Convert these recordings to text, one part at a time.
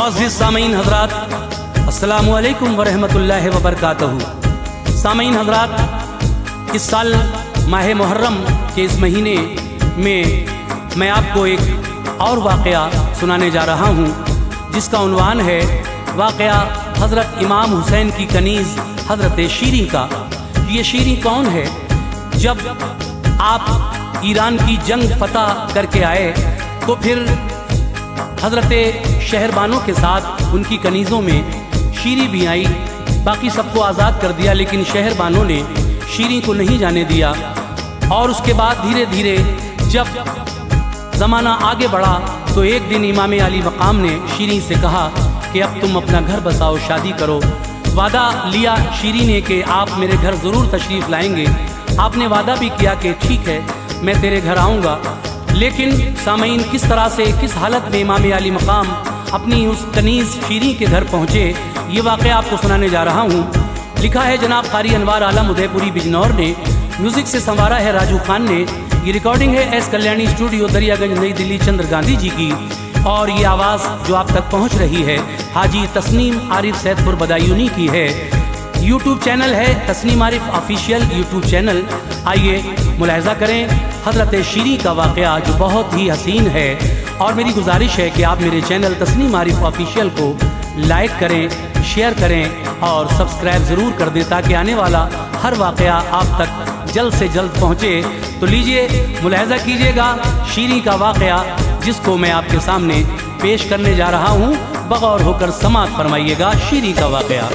मुअज़्ज़िज़ सामीन हज़रात, अस्सलामु अलैकुम व रहमतुल्लाहि व बरकातहू। सामीन हज़रात, इस साल माह मुहर्रम के इस महीने में मैं आपको एक और वाक़या सुनाने जा रहा हूँ, जिसका उन्वान है वाक़या हज़रत इमाम हुसैन की कनीज़ हज़रत शीरी का। ये शीरी कौन है? जब आप ईरान की जंग फतह करके आए तो फिर हज़रत शहरबानों के साथ उनकी कनीज़ों में शीरी भी आई। बाकी सबको आज़ाद कर दिया, लेकिन शहरबानों ने शीरी को नहीं जाने दिया। और उसके बाद धीरे धीरे जब ज़माना आगे बढ़ा तो एक दिन इमाम अली मकाम ने शीरी से कहा कि अब तुम अपना घर बसाओ, शादी करो। वादा लिया शीरी ने कि आप मेरे घर ज़रूर तशरीफ़ लाएंगे। आपने वादा भी किया कि ठीक है, मैं तेरे घर आऊँगा। लेकिन सामीन, किस तरह से, किस हालत में इमाम अली मकाम अपनी उस कनीज़ शीरी के घर पहुँचे, ये वाक़या आपको सुनाने जा रहा हूँ। लिखा है जनाब कारी अनवार आलम उदयपुरी बिजनौर ने, म्यूज़िक से संवारा है राजू खान ने। ये रिकॉर्डिंग है एस कल्याणी स्टूडियो, दरियागंज, नई दिल्ली, चंद्र गांधी जी की। और ये आवाज़ जो आप तक पहुँच रही है हाजी तस्नीम आरिफ सैदपुर बदायूनी की है। यूट्यूब चैनल है Tasneem Arif official YouTube channel. आइए मुलाहिज़ा करें हज़रत शीरी का वाक़या जो बहुत ही हसीन है। और मेरी गुजारिश है कि आप मेरे चैनल तस्नीम आरिफ ऑफिशियल को लाइक करें, शेयर करें और सब्सक्राइब ज़रूर कर दें, ताकि आने वाला हर वाक़या आप तक जल्द से जल्द पहुँचे। तो लीजिए मुलाहिज़ा कीजिएगा शीरी का वाक़या, जिसको मैं आपके सामने पेश करने जा रहा हूँ। बगौर होकर समाअत फरमाइएगा शीरी का वाक़या।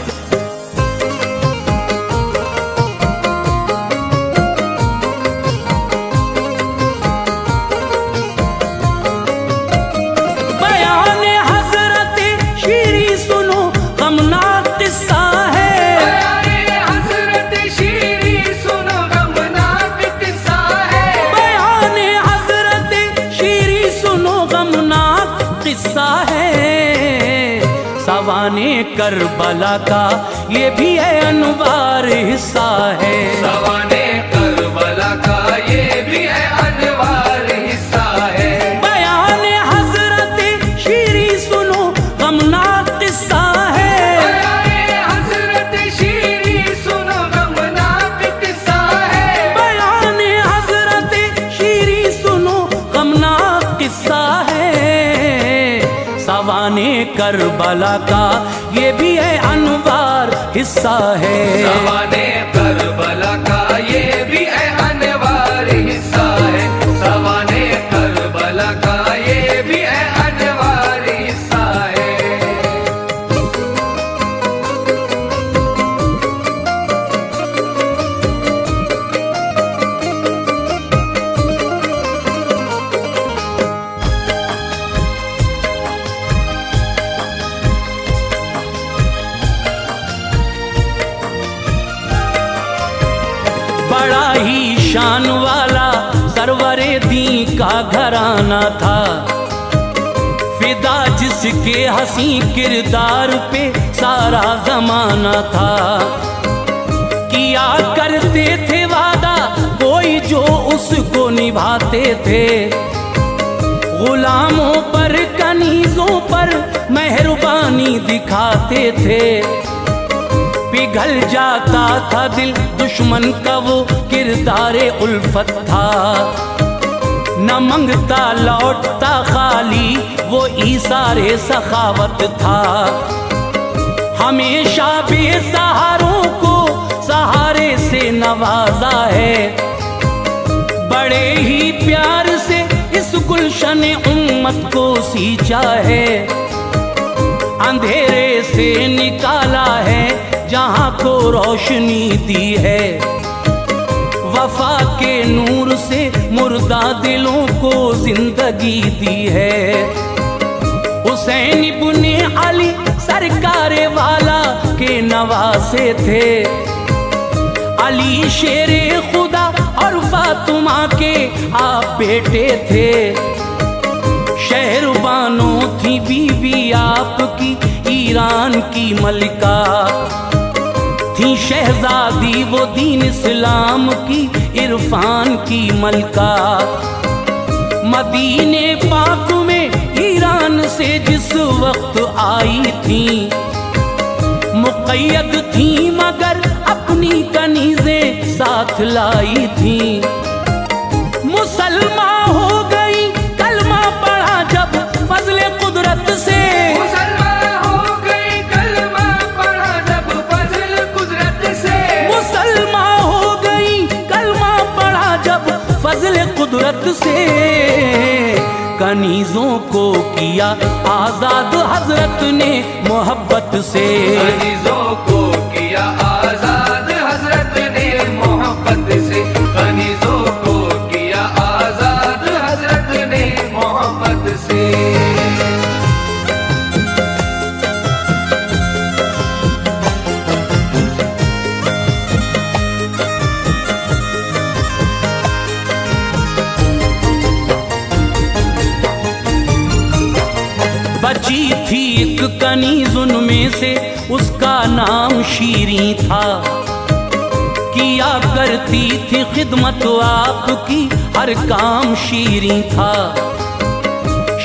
सवाने करबला का ये भी है अनवार हिस्सा है। सवाने करबला का ये भी है अनवार हिस्सा है। बयान हजरत शीरी सुनो गमनाक किस्सा है। बयान हजरत शीरी सुनो गमनाक किस्सा है। बयान हजरत शीरी सुनो गमनाक किस्सा है। सवाने करबला का ये भी है अनवार हिस्सा है। सवाने करबला का ये भी है अनवार हिस्सा है। सवाने करबला का ये भी है अनवार हिस्सा है। बड़ा ही शान वाला सरवरे दी का घराना था। फिदा जिसके हंसी किरदार पे सारा जमाना था। किया करते थे वादा कोई जो उसको निभाते थे। गुलामों पर, कनीज़ों पर मेहरबानी दिखाते थे। पिघल जाता था दिल दुश्मन का वो किरदारे उल्फत था। न मंगता लौटता खाली वो ईसारे सखावत था। हमेशा बेसहारों को सहारे से नवाजा है। बड़े ही प्यार से इस गुलशन उम्मत को सींचा है। अंधेरे से निकाला है जहाँ को रोशनी दी है। वफा के नूर से मुर्दा दिलों को जिंदगी दी है। हुसैन इब्ने अली सरकारे वाला के नवासे थे। अली शेरे खुदा और फातिमा के आप बेटे थे। शहरबानों थी बीवी आपकी ईरान की मलिका। थी शहजादी वो दीन इस्लाम की इरफान की मलका। मदीने पाक में ईरान ईरान से जिस वक्त आई थी, मुक़य्यद थी मगर अपनी कनीज़ें साथ लाई थी। मुसलमान हो गई कलमा पढ़ा जब फजले कुदरत से, मुसलमान हो गई कलमा पढ़ा जब फजल कुदरत से, मुसलमान हो गई कलमा पढ़ा जब फजले कुदरत से। कनीज़ों को किया आज़ाद हजरत ने मोहब्बत से, कनीज़ों को किया आजाद हजरत ने मोहब्बत से, कनीज़ों को किया आजाद हजरत ने मोहब्बत से। बची थी एक कनीज़ उनमें से, उसका नाम शीरीं था। किया करती थी खिदमत आपकी, हर काम शीरीं था।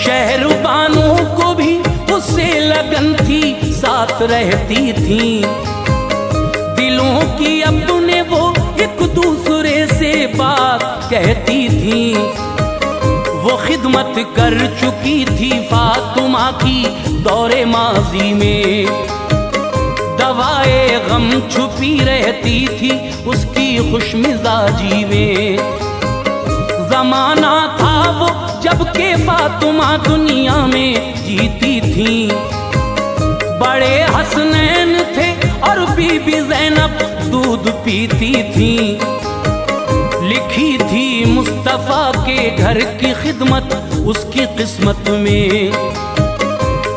शहरबानों को भी उससे लगन थी, साथ रहती थी। दिलों की अपने वो एक दूसरे से बात कहती थी। वो खिदमत कर चुकी थी फातिमा की दौरे माजी में, दवाए गम छुपी रहती थी उसकी खुशमिजाजी में। जमाना था वो जबकि फातिमा दुनिया में जीती थी। बड़े हसनैन थे और बीबी ज़ैनब दूध पीती थी। लिखी थी मुस्तफ़ा के घर की खिदमत उसकी किस्मत में।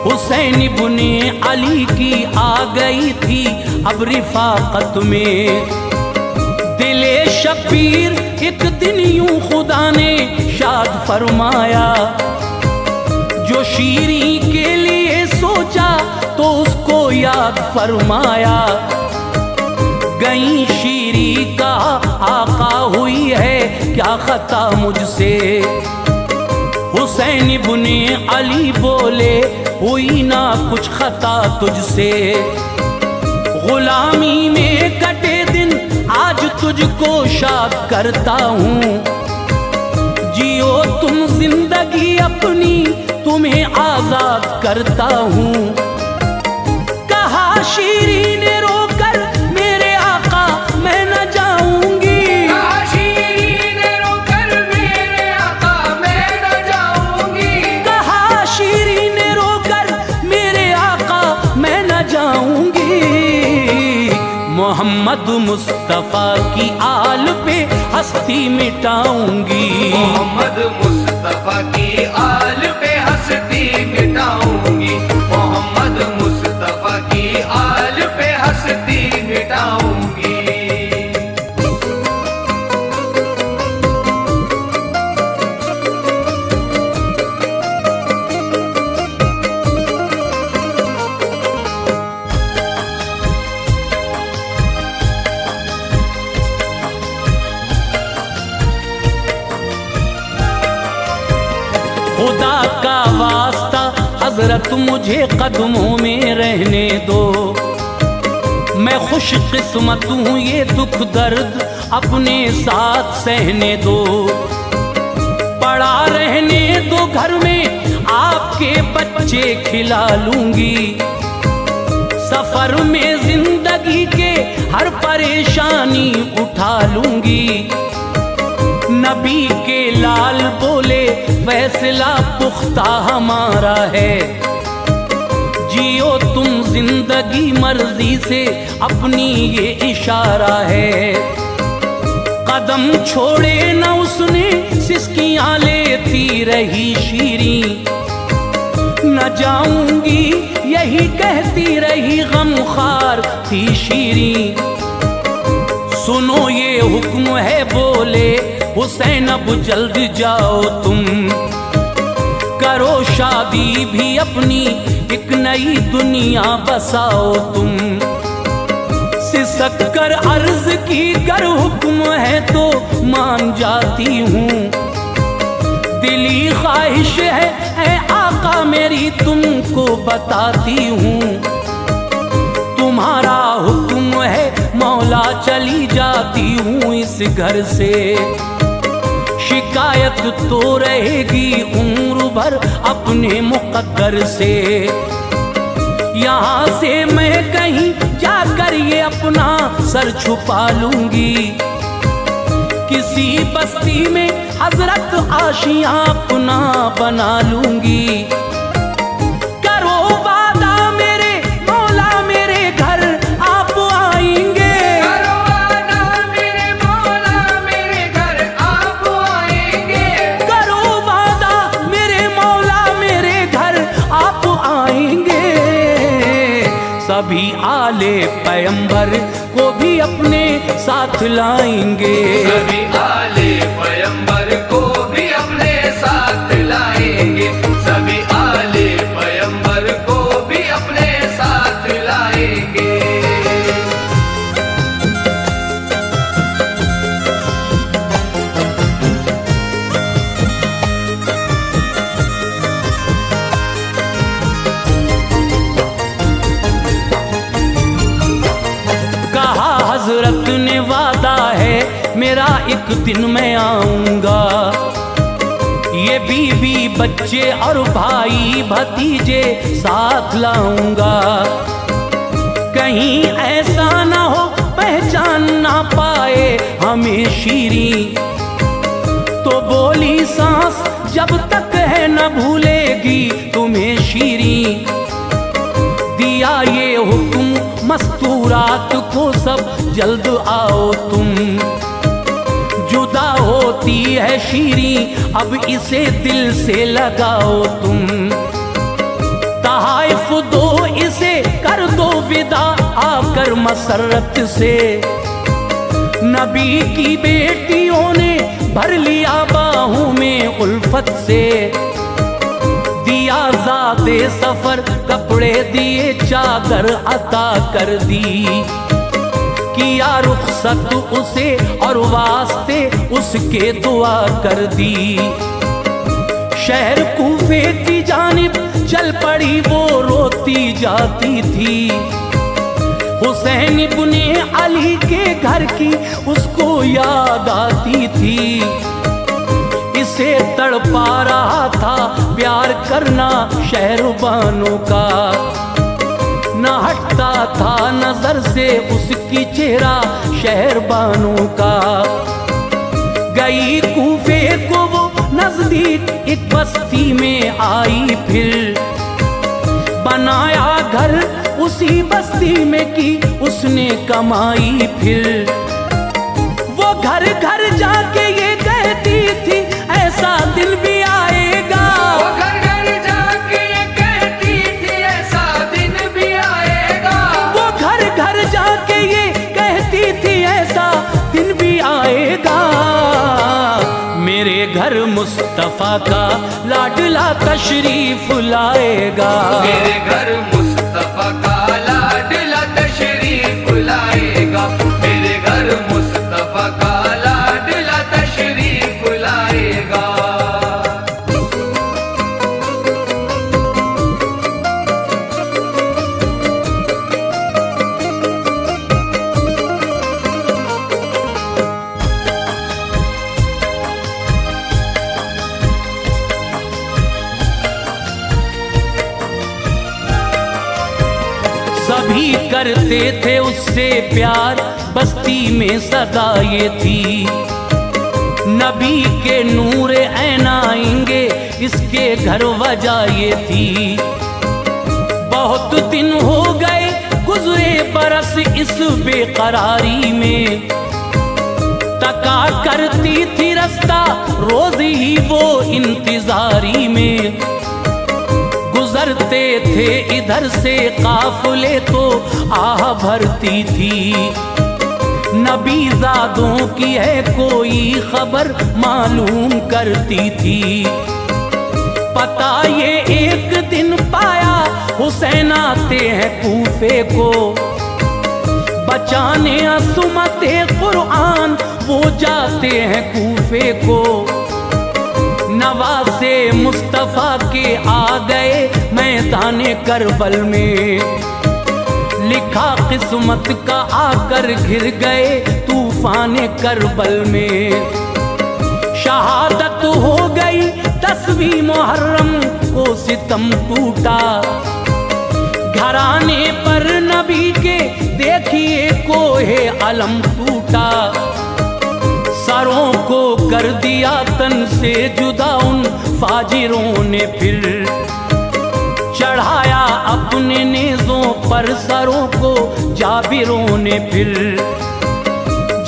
हुसैन इब्ने अली की आ गई थी अब रिफाकत में। दिले शबीर एक दिन यूं खुदा ने शाद फरमाया, जो शीरीं के लिए सोचा तो उसको याद फरमाया। गई शीरीं का आका हुई है क्या खता मुझसे। हुसैन इब्ने अली बोले हुई ना कुछ खता तुझसे। गुलामी में कटे दिन आज तुझको शाद करता हूँ। जियो तुम जिंदगी अपनी तुम्हें आजाद करता हूँ। कहा शीरीं ने रोकर मेरे आका मैं न जाऊंगी। कहा शीरीं ने रोकर मेरे आका मैं न जाऊंगी। कहा शीरीं ने रोकर मेरे आका मैं न जाऊंगी। मोहम्मद मुस्तफ़ा की आल पे हस्ती मिटाऊंगी। मोहम्मद मुस्तफ़ा की आल पे हस्ती मिटाऊंगी। मोहम्मद मुस्तफ़ा की आल पे हस्ती मिटाऊंगी। खुदा का वास्ता हजरत मुझे कदमों में रहने दो। मैं खुश किस्मत हूँ ये दुख दर्द अपने साथ सहने दो। पड़ा रहने दो घर में आपके बच्चे खिला लूंगी। सफर में जिंदगी के हर परेशानी उठा लूंगी। नबी के लाल बोले फैसला पुख्ता हमारा है। जियो तुम जिंदगी मर्जी से अपनी ये इशारा है। कदम छोड़े न उसने सिसकियां लेती रही शीरीं। न जाऊंगी यही कहती रही गमखार थी शीरीं। सुनो ये हुक्म है बोले हुसैन अब जल्द जाओ तुम। करो शादी भी अपनी एक नई दुनिया बसाओ तुम। सिसक कर अर्ज की कर हुक्म है तो मान जाती हूँ। दिली ख्वाहिश है आका मेरी तुमको बताती हूँ, तुम्हारा हुक्म है मौला चली जाती हूँ इस घर से। शिकायत तो रहेगी उम्र भर अपने मुकद्दर से। यहाँ से मैं कहीं जाकर ये अपना सर छुपा लूंगी, किसी बस्ती में हजरत आशियां अपना बना लूंगी। करो वादा मेरे मौला मेरे घर आप आएंगे, करो वादा मेरे मौला मेरे घर आप आएंगे, करो वादा मेरे मौला मेरे घर आप आएंगे। सभी आले पैगंबर को भी अपने साथ लाएंगे, सभी आले पैगंबर को भी अपने साथ लाएंगे, सभी आले पैगंबर को भी अपने साथ लाएंगे। हजरत ने वादा है मेरा एक दिन मैं आऊंगा, ये बीवी बच्चे और भाई भतीजे साथ लाऊंगा। कहीं ऐसा ना हो पहचान ना पाए हमें शीरी, तो बोली सांस जब तक है न भूलेगी तुम्हें शीरी। दिया ये हुक्म मस्तूरात को सब जल्द आओ तुम, जुदा होती है शीरी अब इसे दिल से लगाओ तुम। तहाइफ दो इसे कर दो विदा आकर मसरत से, नबी की बेटियों ने भर लिया बाहों में उल्फत से। दिया ज़ाते सफर कपड़े दिए चादर अता कर दी, किया रुखसत उसे और वास्ते उसके दुआ कर दी। शहर कूफे की जानिब चल पड़ी वो रोती जाती थी, हुसैन इब्ने अली के घर की उसको याद आती थी। इसे तड़पा रहा था प्यार करना शहरबानों का, न हटता था नजर से उसकी चेहरा शहरबानों का। गई कूफे को वो नजदीक एक बस्ती में आई, फिर बनाया घर उसी बस्ती में की उसने कमाई। फिर वो घर घर जाके ये कहती थी ऐसा दिन भी आएगा, वो घर घर जाके ये कहती थी ऐसा दिन भी आएगा, वो घर घर जाके ये कहती थी ऐसा दिन भी आएगा। मेरे घर मुस्तफा का लाडला तशरीफ लाएगा, मेरे घर मुस्तफा का लाडला तशरीफ लाएगा, मेरे घर मुस्तफा का लाडला तशरीफ लाएगा। सभी करते थे उससे प्यार बस्ती में सदा ये थी। नबी के नूर ऐन आएंगे इसके घर वजह ये थी। बहुत दिन हो गए गुजरे बरस इस बेकरारी में, तका करती थी रास्ता रोज ही वो इंतजारी में। गुजरते थे इधर से काफिले तो आह भरती थी, नबीज़ादों की है कोई खबर मालूम करती थी। पता ये एक दिन पाया हुसैन आते हैं कूफे को, बचाने असमते कुरान वो जाते हैं कूफे को। नवासे मुस्तफ़ा के आ गए मैदाने करबल में, लिखा किस्मत का आकर घिर गए तूफाने करबल में। शहादत हो गई 10वीं मुहर्रम को सितम टूटा, घराने पर नबी के देखिए कोहे अलम टूटा। सरों को कर दिया तन से जुदा उन फाजिरों ने, फिर चढ़ाया अपने नेज़ों पर सरों को जाबिरों ने। फिर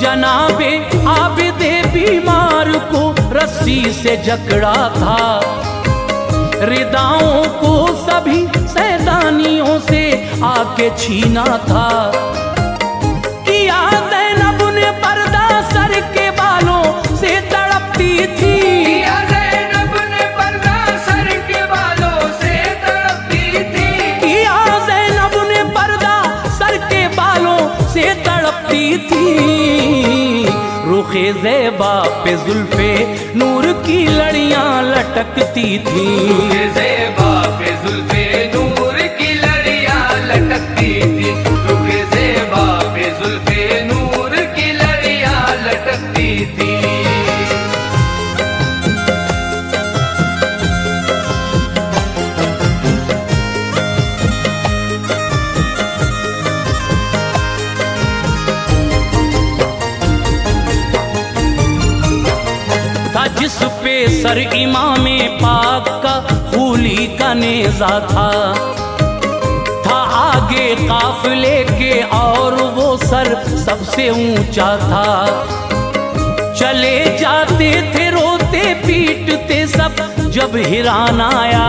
जनाबे आबिदे बीमार को रस्सी से जकड़ा था, रिदाओं को सभी सैतानियों से आके छीना था। किया ज़ैनब ने पर्दा सर के बालों से तड़पती थी, किया ज़ैनब ने पर्दा सर के बालों से तड़पती थी, किया ज़ैनब ने पर्दा सर के बालों से तड़पती थी। रुखे ज़ेबा पे जुल्फे नूर की लड़ियां लटकती थी, रुखे ज़ेबा पे जुल्फे नूर की लड़ियां लटकती थी, रुखे ज़ेबा पे जुल्फे नूर की लड़ियां लटकती थी। जिस पे सर इमामे पाक का फूली का नेज़ा था आगे काफिले के और वो सर सबसे ऊंचा था। चले जाते थे रोते पीटते सब जब हिरान आया,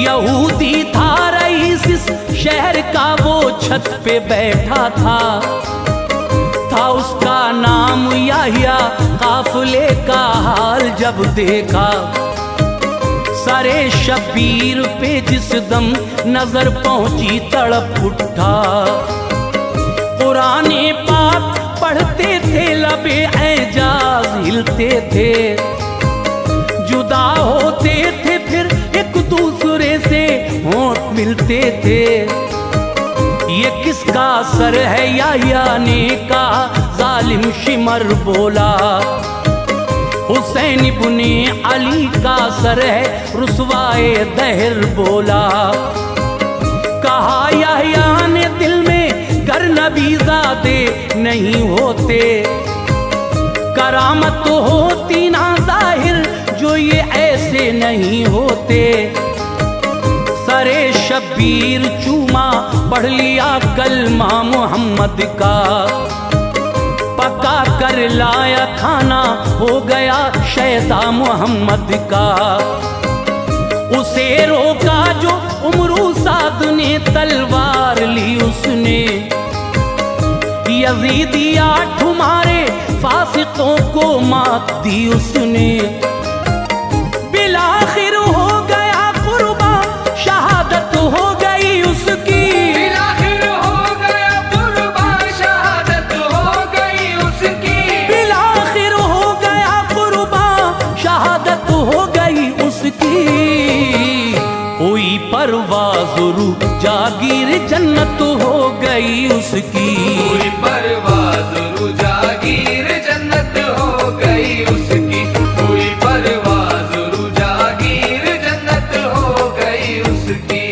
यहूदी था रईस इस शहर का वो छत पे बैठा था उसका नाम याहिया। काफिले का हाल जब देखा, सारे शबीर पे जिस दम नजर पहुंची तड़प उठा। कुराने पाक पढ़ते थे लबे एजाज हिलते थे, जुदा होते थे फिर एक दूसरे से होंठ मिलते थे। ये किसका सर है याहिया ने कहा, जालिम शिमर बोला। हुसैन इब्ने अली का सर है रुसवाए दहर बोला। कहा याहिया ने दिल में गर नबीज़ादे नहीं होते, करामत तो होती ना जाहिर जो ये ऐसे नहीं होते। सरे शबीर चूमा पढ़ लिया कलमा मोहम्मद का, पका कर लाया खाना हो गया शैदा मोहम्मद का। उसे रोका जो उमरू साद ने तलवार ली उसने, यजीदिया ठुमारे फासिकों को मात दी उसने। बिलाखिर हो गया कुर्बा शहादत हो गई उसकी, बिलाखिर हो गया कुर्बा शहादत हो गई उसकी, बिलाखिर हो गया कुर्बा शहादत हो गई उसकी। हुई परवाज़ रूह जागीर जन्नत हो गई उसकी, हुई परवाज़ रूह जागीर जन्नत हो गई उसकी, हुई परवाज़ रूह जागीर जन्नत हो गई उसकी।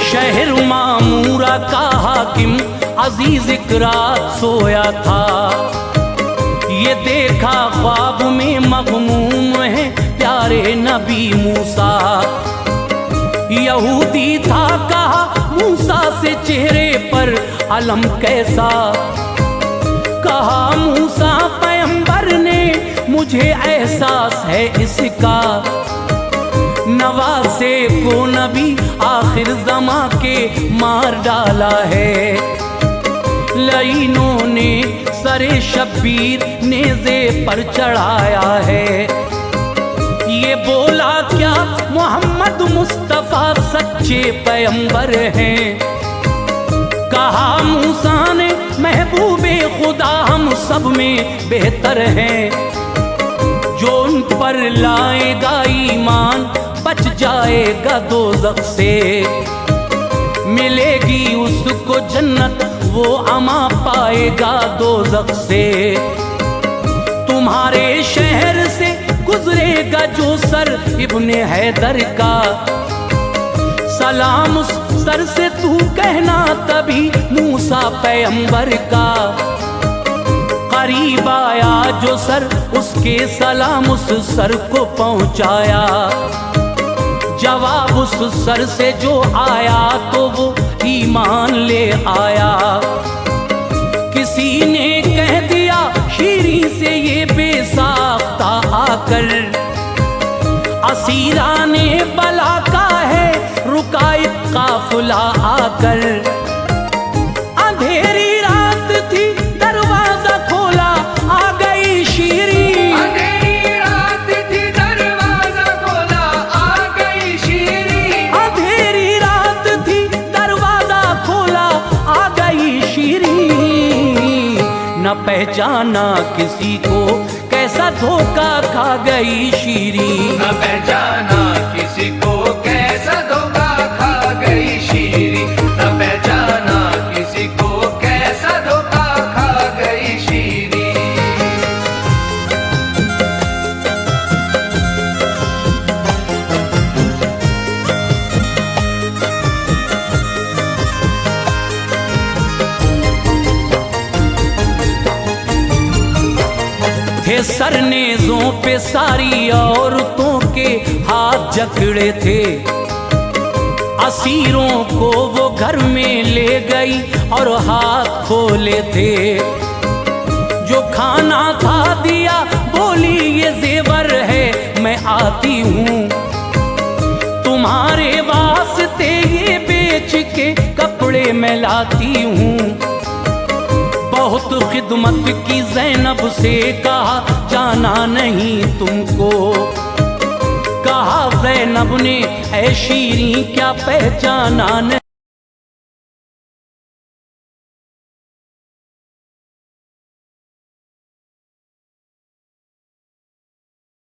शहर मामूरा का हाकिम अजीज इकरात सोया था, ये देखा ख्वाब में मग़मूम है प्यारे नबी मूसा। यहूदी था कहा मूसा से चेहरे पर अलम कैसा, कहा मूसा पैगंबर ने मुझे एहसास है इसका। नवासे को नबी आखिर ज़मा के मार डाला है, लाइनों ने सरे शब्बीर नेज़े पर चढ़ाया है। ये बोला क्या मोहम्मद मुस्तफ़ा सच्चे पैगंबर हैं। कहा मूसा ने महबूबे खुदा हम सब में बेहतर हैं। जो उन पर लाएगा ईमान बच जाएगा दोज़ख से। मिलेगी उसको जन्नत वो अमा पाएगा दोज़ख से। तुम्हारे शहर से गुजरेगा जो सर इब्ने हैदर का, सलाम उस सर से तू कहना तभी मूसा पैगंबर का। करीब आया जो सर उसके सलाम उस सर को पहुंचाया। जवाब उस सर से जो आया तो वो ईमान ले आया। किसी ने कह दिया शीरी से ये बेसाख्ता आकर, असीरा ने बला का है रुका एक काफिला आकर। अंधेरी रात थी दरवाजा खोला आ गई शीरी। अंधेरी रात थी दरवाजा खोला आ गई शीरी। अंधेरी रात थी दरवाजा खोला आ गई शीरी। न पहचाना किसी को कैसा धोखा खा गई शीरी। न पहचाना किसी को कैसा धोखा खा गई शीरी। न पहचाना किसी को कैसा धोखा खा गई शीरी। थे सरनेज़ों पे सारी औरतों के हाथ जकड़े थे। असीरों को वो घर में ले गई और हाथ खोले थे। जो खाना खा दिया बोली ये जेवर है मैं आती हूँ। तुम्हारे वास्ते ये बेच के कपड़े मैं लाती हूँ। बहुत खिदमत की ज़ैनब से कहा जाना नहीं तुमको। कहा ज़ैनब ने ऐ शीरी क्या पहचाना नहीं।